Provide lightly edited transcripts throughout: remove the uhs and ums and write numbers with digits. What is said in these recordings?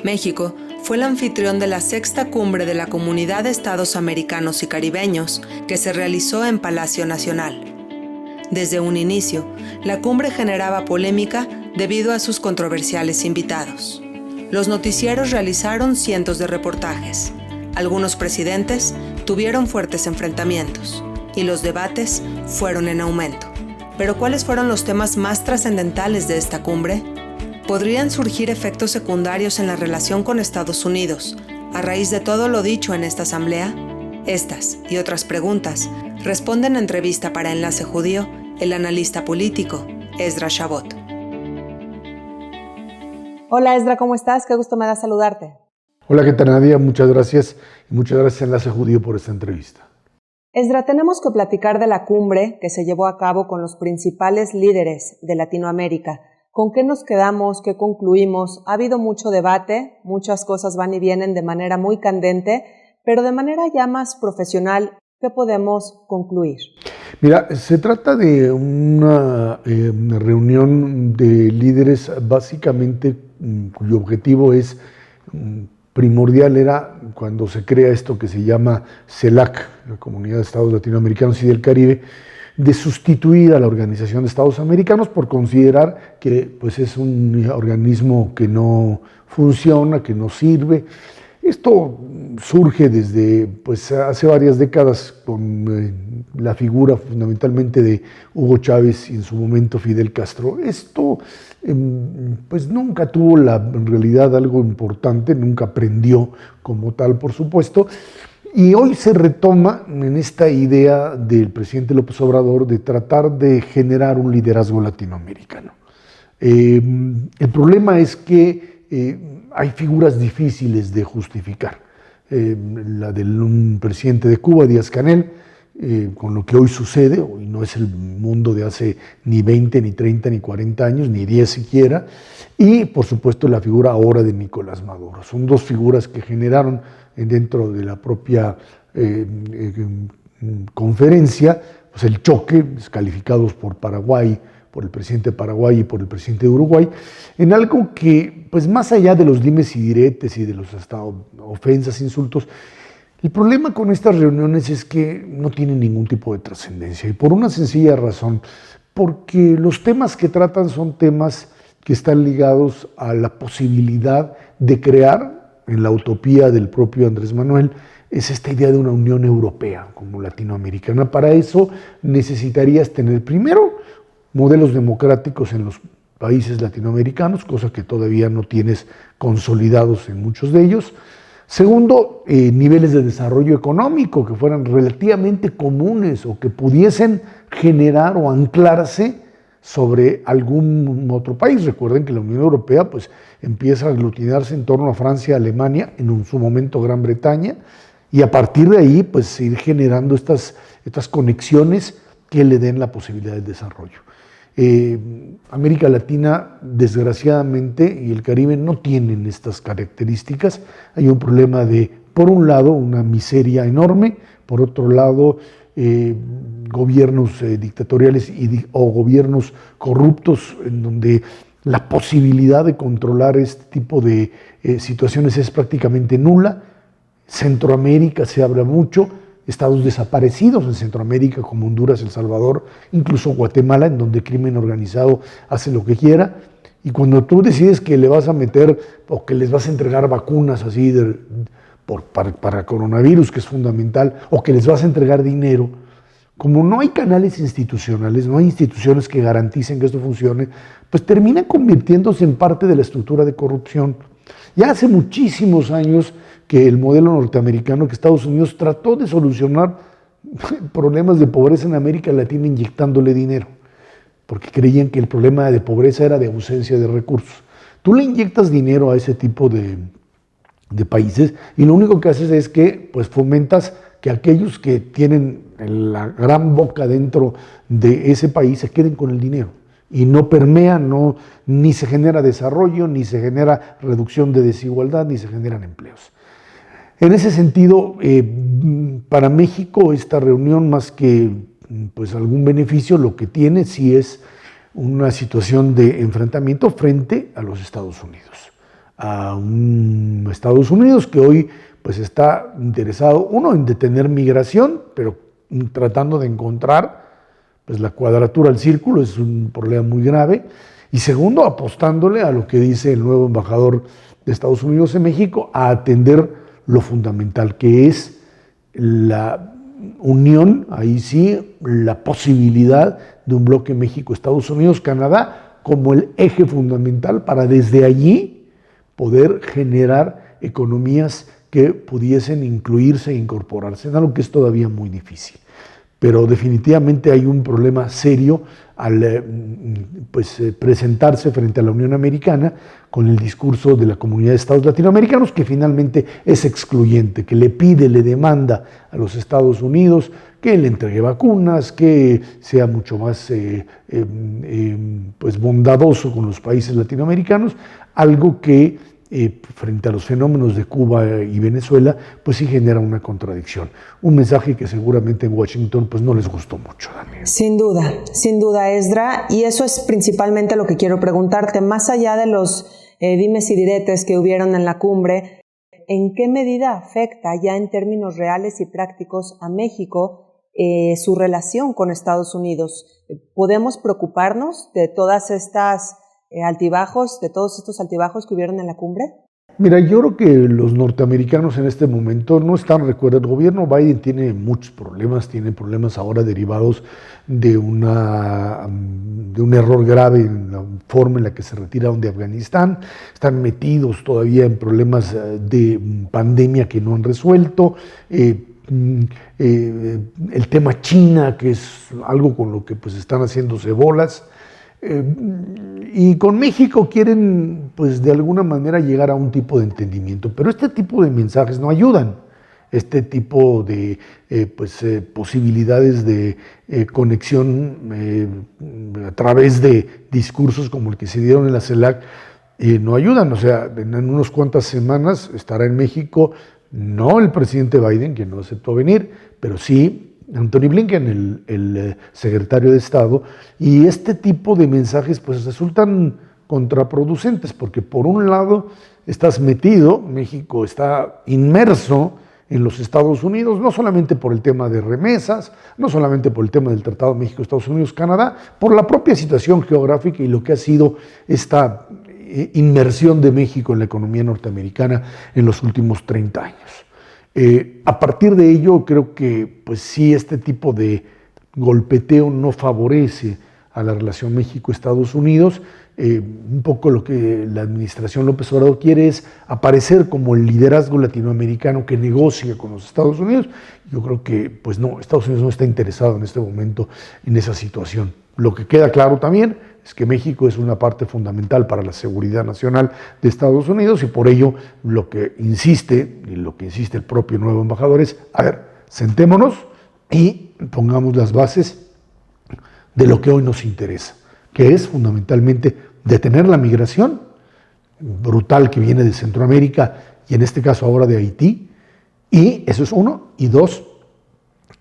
México fue el anfitrión de la sexta cumbre de la Comunidad de Estados Americanos y Caribeños, que se realizó en Palacio Nacional. Desde un inicio, la cumbre generaba polémica debido a sus controversiales invitados. Los noticieros realizaron cientos de reportajes. Algunos presidentes tuvieron fuertes enfrentamientos y los debates fueron en aumento. Pero ¿cuáles fueron los temas más trascendentales de esta cumbre? ¿Podrían surgir efectos secundarios en la relación con Estados Unidos a raíz de todo lo dicho en esta asamblea? Estas y otras preguntas responde en entrevista para Enlace Judío el analista político Ezra Shabot. Hola Ezra, ¿cómo estás? Qué gusto me da saludarte. Hola, ¿qué tal, Nadia? Muchas gracias y muchas gracias Enlace Judío por esta entrevista. Ezra, tenemos que platicar de la cumbre que se llevó a cabo con los principales líderes de Latinoamérica. ¿Con qué nos quedamos? ¿Qué concluimos? Ha habido mucho debate, muchas cosas van y vienen de manera muy candente, pero de manera ya más profesional, ¿qué podemos concluir? Mira, se trata de una reunión de líderes básicamente cuyo objetivo es primordial era cuando se crea esto que se llama CELAC, la Comunidad de Estados Latinoamericanos y del Caribe, de sustituir a la Organización de Estados Americanos por considerar que pues, es un organismo que no funciona, que no sirve. Esto surge desde pues, hace varias décadas con la figura fundamentalmente de Hugo Chávez y en su momento Fidel Castro. Esto pues nunca tuvo en realidad algo importante, nunca prendió como tal, por supuesto. Y hoy se retoma en esta idea del presidente López Obrador de tratar de generar un liderazgo latinoamericano. El problema es que hay figuras difíciles de justificar. La de un presidente de Cuba, Díaz-Canel, con lo que hoy sucede, hoy no es el mundo de hace ni 20, ni 30, ni 40 años, ni 10 siquiera, y por supuesto la figura ahora de Nicolás Maduro. Son dos figuras que generaron dentro de la propia conferencia pues el choque, descalificados por Paraguay, por el presidente de Paraguay y por el presidente de Uruguay, en algo que, pues más allá de los dimes y diretes y de los hasta ofensas, insultos, el problema con estas reuniones es que no tienen ningún tipo de trascendencia, y por una sencilla razón, porque los temas que tratan son temas que están ligados a la posibilidad de crear, en la utopía del propio Andrés Manuel, es esta idea de una Unión Europea como latinoamericana. Para eso necesitarías tener primero modelos democráticos en los países latinoamericanos, cosa que todavía no tienes consolidados en muchos de ellos. Segundo, niveles de desarrollo económico que fueran relativamente comunes o que pudiesen generar o anclarse sobre algún otro país. Recuerden que la Unión Europea pues, empieza a aglutinarse en torno a Francia, Alemania, en su momento Gran Bretaña, y a partir de ahí pues, ir generando estas conexiones que le den la posibilidad del desarrollo. América Latina, desgraciadamente, y el Caribe no tienen estas características. Hay un problema de, por un lado, una miseria enorme, por otro lado, gobiernos dictatoriales o gobiernos corruptos en donde la posibilidad de controlar este tipo de situaciones es prácticamente nula. Centroamérica se habla mucho, estados desaparecidos en Centroamérica como Honduras, El Salvador, incluso Guatemala, en donde el crimen organizado hace lo que quiera. Y cuando tú decides que le vas a meter o que les vas a entregar vacunas así para coronavirus, que es fundamental, o que les vas a entregar dinero, como no hay canales institucionales, no hay instituciones que garanticen que esto funcione, pues termina convirtiéndose en parte de la estructura de corrupción. Ya hace muchísimos años que el modelo norteamericano, que Estados Unidos trató de solucionar problemas de pobreza en América Latina inyectándole dinero, porque creían que el problema de pobreza era de ausencia de recursos. Tú le inyectas dinero a ese tipo de países y lo único que haces es que pues, fomentas que aquellos que tienen la gran boca dentro de ese país se queden con el dinero y no permea, ni se genera desarrollo, ni se genera reducción de desigualdad, ni se generan empleos. En ese sentido, para México esta reunión, más que pues, algún beneficio, lo que tiene sí es una situación de enfrentamiento frente a los Estados Unidos. a un Estados Unidos que hoy pues está interesado, uno, en detener migración, pero tratando de encontrar pues la cuadratura al círculo, es un problema muy grave, y segundo, apostándole a lo que dice el nuevo embajador de Estados Unidos en México, a atender lo fundamental que es la unión, ahí sí, la posibilidad de un bloque México-Estados Unidos-Canadá como el eje fundamental para desde allí poder generar economías que pudiesen incluirse e incorporarse, en algo que es todavía muy difícil. Pero definitivamente hay un problema serio al presentarse frente a la Unión Americana con el discurso de la Comunidad de Estados Latinoamericanos, que finalmente es excluyente, que le pide, le demanda a los Estados Unidos que le entregue vacunas, que sea mucho más bondadoso con los países latinoamericanos, algo que frente a los fenómenos de Cuba y Venezuela, pues sí genera una contradicción. Un mensaje que seguramente en Washington pues no les gustó mucho, Daniel. Sin duda, Esdra, y eso es principalmente lo que quiero preguntarte, más allá de los dimes y diretes que hubieron en la cumbre, ¿en qué medida afecta ya en términos reales y prácticos a México su relación con Estados Unidos? ¿Podemos preocuparnos de todas estas altibajos, de todos estos altibajos que hubieron en la cumbre? Mira, yo creo que los norteamericanos en este momento no están, recuerda, el gobierno Biden tiene muchos problemas, tiene problemas ahora derivados de un error grave en la forma en la que se retiraron de Afganistán, están metidos todavía en problemas de pandemia que no han resuelto, el tema China, que es algo con lo que pues están haciéndose bolas, y con México quieren, pues de alguna manera, llegar a un tipo de entendimiento, pero este tipo de mensajes no ayudan. Este tipo de posibilidades de conexión a través de discursos como el que se dieron en la CELAC no ayudan. O sea, en unas cuantas semanas estará en México, no el presidente Biden, que no aceptó venir, pero sí Antony Blinken, el secretario de Estado, y este tipo de mensajes pues resultan contraproducentes, porque por un lado estás metido, México está inmerso en los Estados Unidos, no solamente por el tema de remesas, no solamente por el tema del Tratado México-Estados Unidos-Canadá, por la propia situación geográfica y lo que ha sido esta inmersión de México en la economía norteamericana en los últimos 30 años. A partir de ello, creo que pues sí, este tipo de golpeteo no favorece a la relación México-Estados Unidos. Un poco lo que la administración López Obrador quiere es aparecer como el liderazgo latinoamericano que negocia con los Estados Unidos. Yo creo que pues no, Estados Unidos no está interesado en este momento en esa situación. Lo que queda claro también es que México es una parte fundamental para la seguridad nacional de Estados Unidos y por ello lo que insiste, y lo que insiste el propio nuevo embajador es, a ver, sentémonos y pongamos las bases de lo que hoy nos interesa, que es fundamentalmente detener la migración brutal que viene de Centroamérica y en este caso ahora de Haití, y eso es uno, y dos,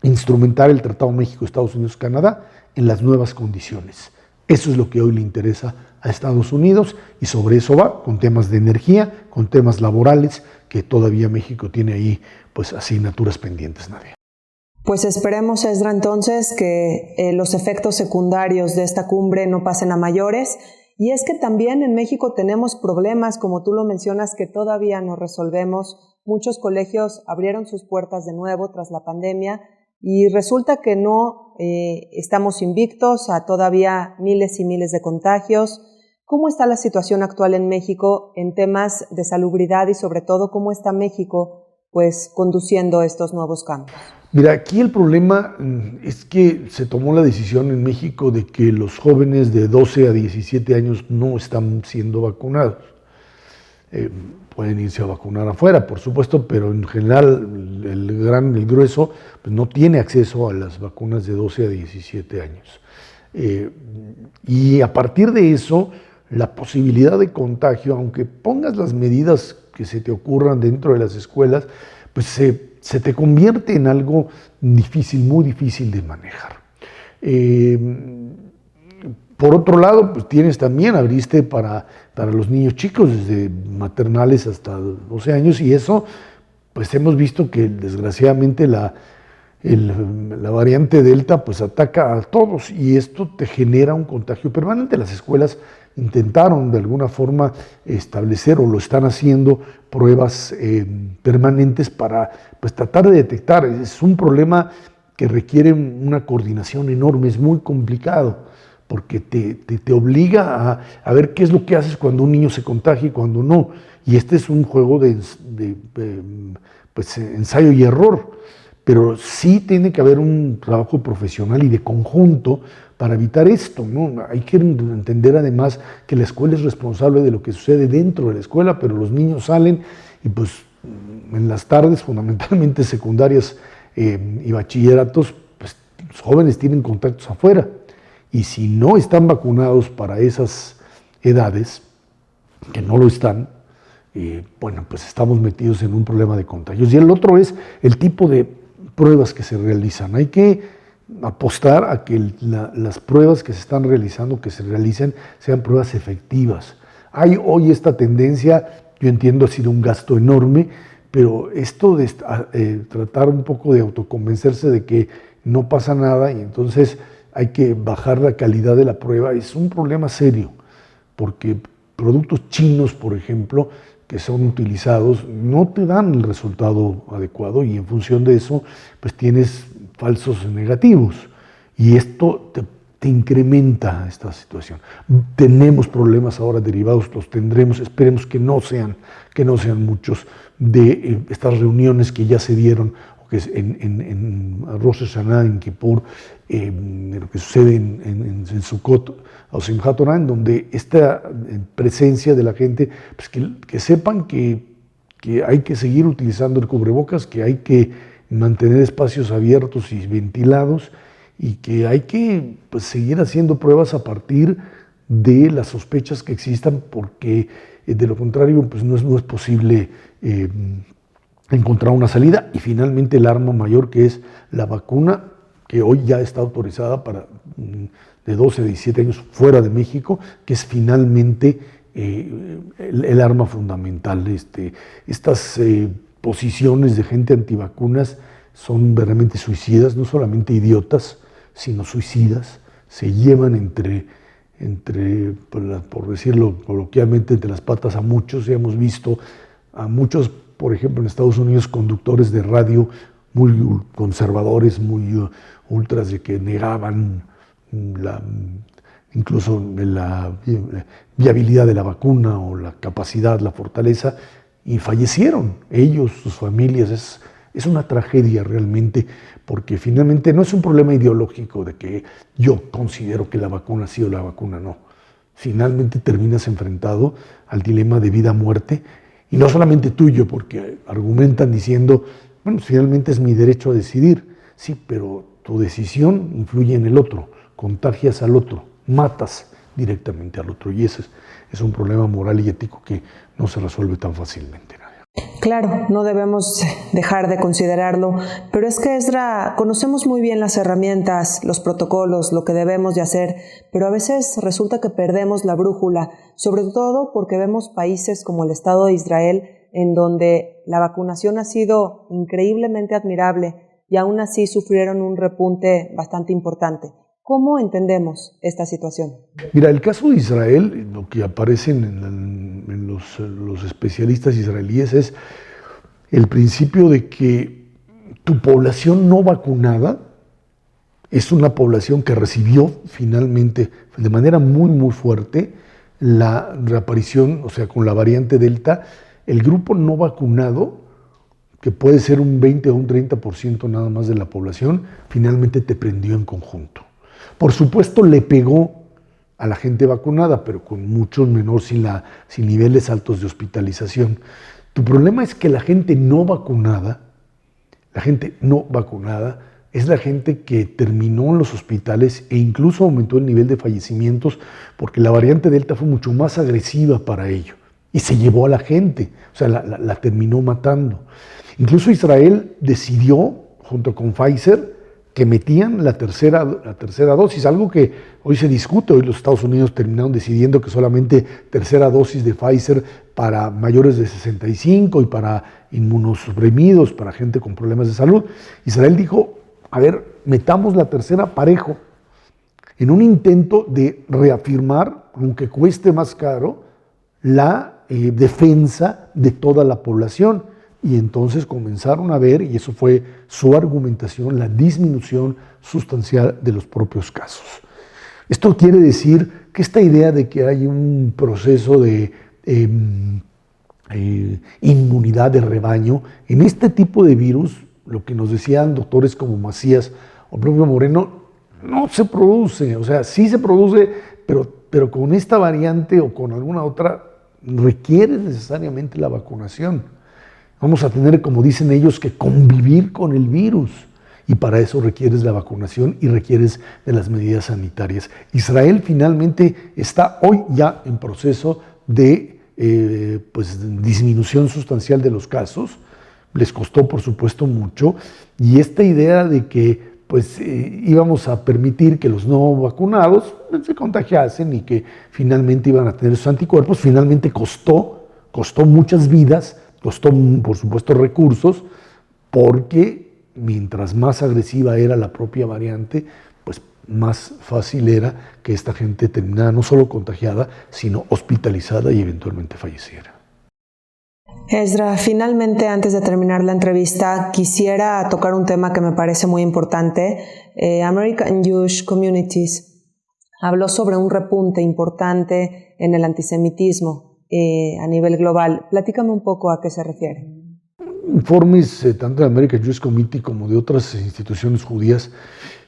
instrumentar el Tratado México-Estados Unidos-Canadá en las nuevas condiciones. Eso es lo que hoy le interesa a Estados Unidos y sobre eso va, con temas de energía, con temas laborales, que todavía México tiene ahí pues asignaturas pendientes, Nadia. Pues esperemos, Esdra, entonces que los efectos secundarios de esta cumbre no pasen a mayores. Y es que también en México tenemos problemas, como tú lo mencionas, que todavía no resolvemos. Muchos colegios abrieron sus puertas de nuevo tras la pandemia y resulta que no estamos invictos a todavía miles y miles de contagios. ¿Cómo está la situación actual en México en temas de salubridad y sobre todo cómo está México pues conduciendo estos nuevos cambios? Mira, aquí el problema es que se tomó la decisión en México de que los jóvenes de 12 a 17 años no están siendo vacunados. Pueden irse a vacunar afuera, por supuesto, pero en general el grueso pues no tiene acceso a las vacunas de 12 a 17 años. Y a partir de eso, la posibilidad de contagio, aunque pongas las medidas que se te ocurran dentro de las escuelas, pues se te convierte en algo difícil, muy difícil de manejar. Por otro lado, pues abriste para los niños chicos, desde maternales hasta 12 años, y eso, pues hemos visto que desgraciadamente la variante Delta pues ataca a todos y esto te genera un contagio permanente. Las escuelas intentaron de alguna forma establecer, o lo están haciendo, pruebas permanentes para pues tratar de detectar. Es un problema que requiere una coordinación enorme, es muy complicado, porque te obliga a ver qué es lo que haces cuando un niño se contagia y cuando no. Y este es un juego de ensayo y error, pero sí tiene que haber un trabajo profesional y de conjunto para evitar esto, ¿no? Hay que entender además que la escuela es responsable de lo que sucede dentro de la escuela, pero los niños salen y pues en las tardes, fundamentalmente secundarias y bachilleratos, pues los jóvenes tienen contactos afuera. Y si no están vacunados para esas edades, que no lo están, bueno, pues estamos metidos en un problema de contagios. Y el otro es el tipo de pruebas que se realizan. Hay que apostar a que las pruebas que se están realizando, que se realicen, sean pruebas efectivas. Hay hoy esta tendencia, yo entiendo, ha sido un gasto enorme, pero esto de tratar un poco de autoconvencerse de que no pasa nada y entonces hay que bajar la calidad de la prueba, es un problema serio, porque productos chinos, por ejemplo, que son utilizados, no te dan el resultado adecuado y en función de eso, pues tienes falsos negativos. Y esto te incrementa esta situación. Tenemos problemas ahora derivados, los tendremos, esperemos que no sean muchos, de estas reuniones que ya se dieron, que es en Rosh Hashanah, en Kippur, lo que sucede en Sukkot o Simchat Torah, en donde esta presencia de la gente, pues que sepan que hay que seguir utilizando el cubrebocas, que hay que mantener espacios abiertos y ventilados y que hay que pues, seguir haciendo pruebas a partir de las sospechas que existan, porque de lo contrario pues no es posible encontrar una salida. Y finalmente el arma mayor, que es la vacuna, que hoy ya está autorizada para de 12 a 17 años fuera de México, que es finalmente el arma fundamental. Estas posiciones de gente antivacunas son verdaderamente suicidas, no solamente idiotas, sino suicidas. Se llevan por decirlo coloquialmente, entre las patas a muchos. Ya hemos visto a muchos, por ejemplo, en Estados Unidos, conductores de radio muy conservadores, muy ultras, de que negaban incluso la viabilidad de la vacuna o la capacidad, la fortaleza, y fallecieron ellos, sus familias. Es una tragedia realmente, porque finalmente no es un problema ideológico de que yo considero que la vacuna sí o la vacuna no. Finalmente terminas enfrentado al dilema de vida-muerte, y no solamente tuyo, porque argumentan diciendo, bueno, finalmente es mi derecho a decidir. Sí, pero tu decisión influye en el otro, contagias al otro, matas directamente al otro, y ese es un problema moral y ético que no se resuelve tan fácilmente. Claro, no debemos dejar de considerarlo, pero es que, Ezra, conocemos muy bien las herramientas, los protocolos, lo que debemos de hacer, pero a veces resulta que perdemos la brújula, sobre todo porque vemos países como el Estado de Israel, en donde la vacunación ha sido increíblemente admirable y aún así sufrieron un repunte bastante importante. ¿Cómo entendemos esta situación? Mira, el caso de Israel, lo que aparece en los especialistas israelíes es el principio de que tu población no vacunada es una población que recibió finalmente de manera muy, muy fuerte la reaparición, o sea, con la variante Delta. El grupo no vacunado, que puede ser un 20 o un 30% nada más de la población, finalmente te prendió en conjunto. Por supuesto, le pegó a la gente vacunada, pero con mucho menor, sin niveles altos de hospitalización. Tu problema es que la gente no vacunada es la gente que terminó en los hospitales e incluso aumentó el nivel de fallecimientos, porque la variante Delta fue mucho más agresiva para ello y se llevó a la gente, o sea, la terminó matando. Incluso Israel decidió, junto con Pfizer, que metían la tercera dosis, algo que hoy se discute. Hoy los Estados Unidos terminaron decidiendo que solamente tercera dosis de Pfizer para mayores de 65 y para inmunosuprimidos, para gente con problemas de salud. Israel dijo, a ver, metamos la tercera parejo, en un intento de reafirmar, aunque cueste más caro, la defensa de toda la población. Y entonces comenzaron a ver, y eso fue su argumentación, la disminución sustancial de los propios casos. Esto quiere decir que esta idea de que hay un proceso de inmunidad de rebaño, en este tipo de virus, lo que nos decían doctores como Macías o el propio Moreno, no se produce. O sea, sí se produce, pero con esta variante o con alguna otra requiere necesariamente la vacunación. Vamos a tener, como dicen ellos, que convivir con el virus. Y para eso requieres la vacunación y requieres de las medidas sanitarias. Israel finalmente está hoy ya en proceso de disminución sustancial de los casos. Les costó, por supuesto, mucho. Y esta idea de que íbamos a permitir que los no vacunados se contagiasen y que finalmente iban a tener sus anticuerpos, finalmente costó muchas vidas, costó, por supuesto, recursos, porque mientras más agresiva era la propia variante, pues más fácil era que esta gente terminara no solo contagiada, sino hospitalizada y eventualmente falleciera. Esdra, finalmente, antes de terminar la entrevista, quisiera tocar un tema que me parece muy importante. American Jewish Communities habló sobre un repunte importante en el antisemitismo a nivel global. Platícame un poco a qué se refiere. Informes tanto de American Jewish Committee como de otras instituciones judías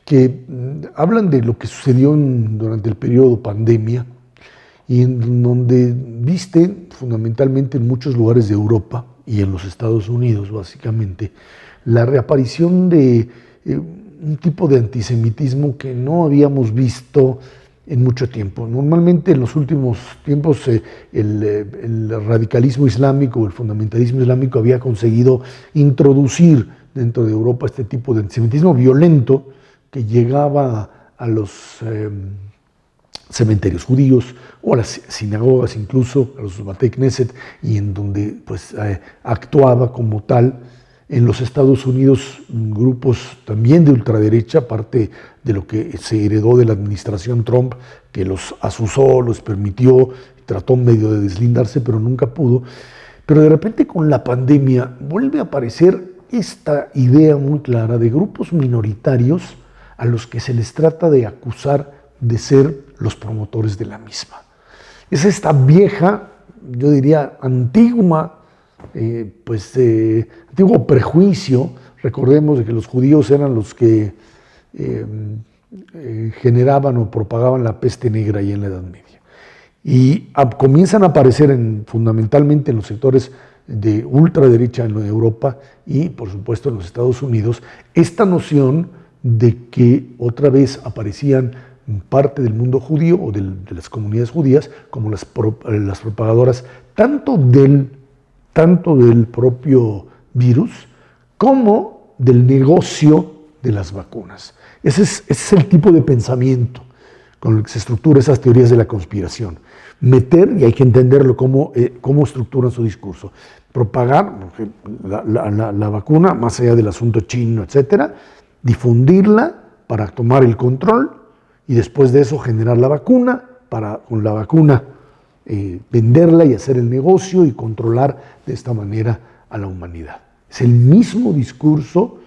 que hablan de lo que sucedió durante el periodo pandemia y en donde viste fundamentalmente en muchos lugares de Europa y en los Estados Unidos básicamente la reaparición de un tipo de antisemitismo que no habíamos visto en mucho tiempo. Normalmente en los últimos tiempos el radicalismo islámico o el fundamentalismo islámico había conseguido introducir dentro de Europa este tipo de antisemitismo violento que llegaba a los cementerios judíos o a las sinagogas, incluso a los Batei Knesset, y en donde actuaba como tal. En los Estados Unidos, grupos también de ultraderecha, parte de lo que se heredó de la administración Trump, que los asusó, los permitió, trató medio de deslindarse, pero nunca pudo. Pero de repente con la pandemia vuelve a aparecer esta idea muy clara de grupos minoritarios a los que se les trata de acusar de ser los promotores de la misma. Es esta vieja, yo diría, antiguo prejuicio. Recordemos de que los judíos eran los que generaban o propagaban la peste negra ahí en la Edad Media. Y comienzan a aparecer fundamentalmente en los sectores de ultraderecha en Europa y, por supuesto, en los Estados Unidos, esta noción de que otra vez aparecían parte del mundo judío o de las comunidades judías como las propagadoras tanto del propio virus como del negocio de las vacunas. Ese es el tipo de pensamiento con el que se estructuran esas teorías de la conspiración. Meter, y hay que entenderlo cómo estructuran su discurso, propagar la vacuna más allá del asunto chino, etcétera, difundirla para tomar el control y después de eso generar la vacuna para con la vacuna venderla y hacer el negocio y controlar de esta manera a la humanidad. Es el mismo discurso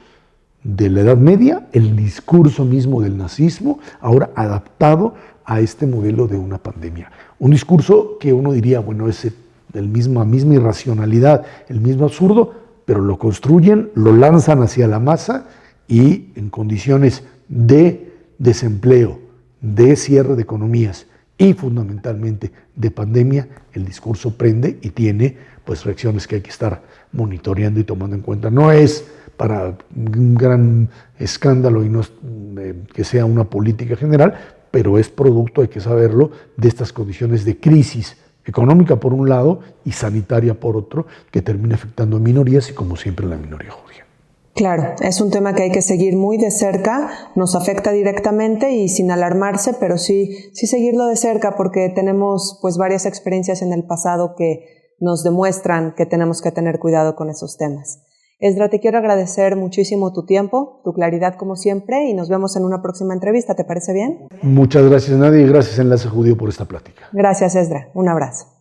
de la Edad Media, el discurso mismo del nazismo, ahora adaptado a este modelo de una pandemia. Un discurso que uno diría, bueno, es la misma irracionalidad, el mismo absurdo, pero lo construyen, lo lanzan hacia la masa y en condiciones de desempleo, de cierre de economías y fundamentalmente de pandemia, el discurso prende y tiene pues reacciones que hay que estar monitoreando y tomando en cuenta. No es para un gran escándalo y no es que sea una política general, pero es producto, hay que saberlo, de estas condiciones de crisis económica por un lado y sanitaria por otro, que termina afectando a minorías y como siempre a la minoría judía. Claro, es un tema que hay que seguir muy de cerca, nos afecta directamente y sin alarmarse, pero sí seguirlo de cerca porque tenemos pues varias experiencias en el pasado que nos demuestran que tenemos que tener cuidado con esos temas. Esdra, te quiero agradecer muchísimo tu tiempo, tu claridad como siempre y nos vemos en una próxima entrevista, ¿te parece bien? Muchas gracias, Nadia, y gracias Enlace Judío por esta plática. Gracias, Esdra. Un abrazo.